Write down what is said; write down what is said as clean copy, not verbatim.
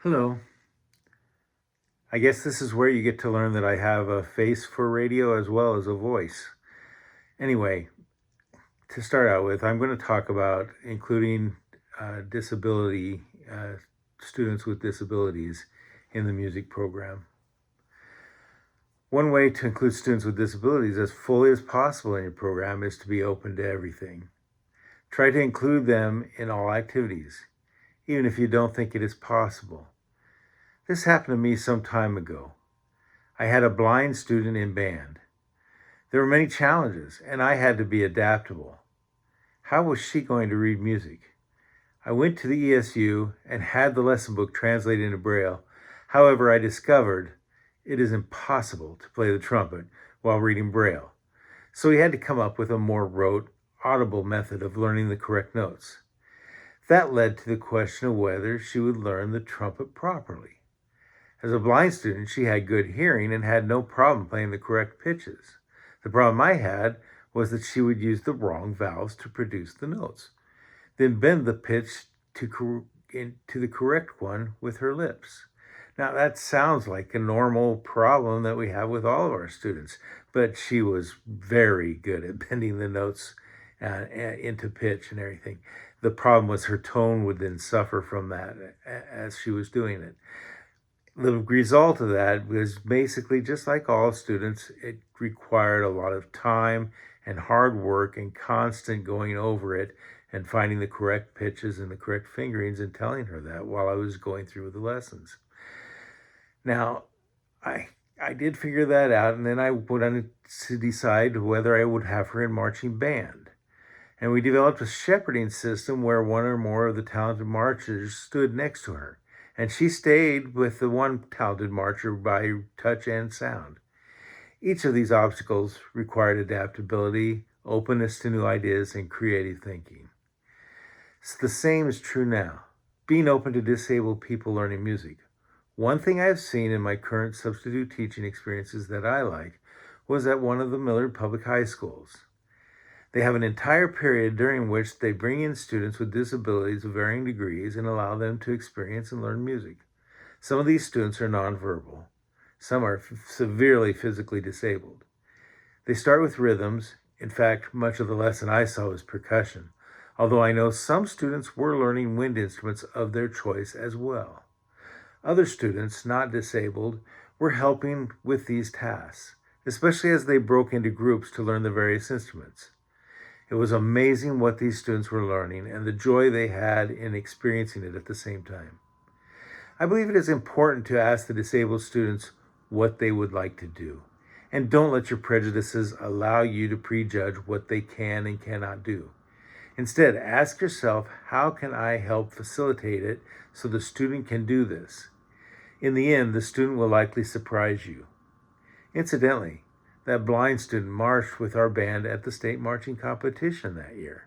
Hello. I guess this is where you get to learn that I have a face for radio as well as a voice. Anyway, to start out with, I'm going to talk about including disability, students with disabilities in the music program. One way to include students with disabilities as fully as possible in your program is to be open to everything. Try to include them in all activities, even if you don't think it is possible. This happened to me some time ago. I had a blind student in band. There were many challenges, and I had to be adaptable. How was she going to read music? I went to the ESU and had the lesson book translated into Braille. However, I discovered it is impossible to play the trumpet while reading Braille. So we had to come up with a more rote, audible method of learning the correct notes. That led to the question of whether she would learn the trumpet properly. As a blind student, she had good hearing and had no problem playing the correct pitches. The problem I had was that she would use the wrong valves to produce the notes, then bend the pitch to the correct one with her lips. Now, that sounds like a normal problem that we have with all of our students, but she was very good at bending the notes into pitch and everything. The problem was her tone would then suffer from that as she was doing it. The result of that was basically just like all students, it required a lot of time and hard work and constant going over it and finding the correct pitches and the correct fingerings and telling her that while I was going through the lessons. Now, I did figure that out, and then I went on to decide whether I would have her in marching band. And we developed a shepherding system where one or more of the talented marchers stood next to her, and she stayed with the one talented marcher by touch and sound. Each of these obstacles required adaptability, openness to new ideas, and creative thinking. So the same is true now, being open to disabled people learning music. One thing I have seen in my current substitute teaching experiences that I like was at one of the Millard Public High Schools. They have an entire period during which they bring in students with disabilities of varying degrees and allow them to experience and learn music. Some of these students are nonverbal. Some are severely physically disabled. They start with rhythms. In fact, much of the lesson I saw was percussion, although I know some students were learning wind instruments of their choice as well. Other students, not disabled, were helping with these tasks, especially as they broke into groups to learn the various instruments. It was amazing what these students were learning and the joy they had in experiencing it at the same time. I believe it is important to ask the disabled students what they would like to do. And don't let your prejudices allow you to prejudge what they can and cannot do. Instead, ask yourself, how can I help facilitate it so the student can do this? In the end, the student will likely surprise you. Incidentally, that blind student marched with our band at the state marching competition that year.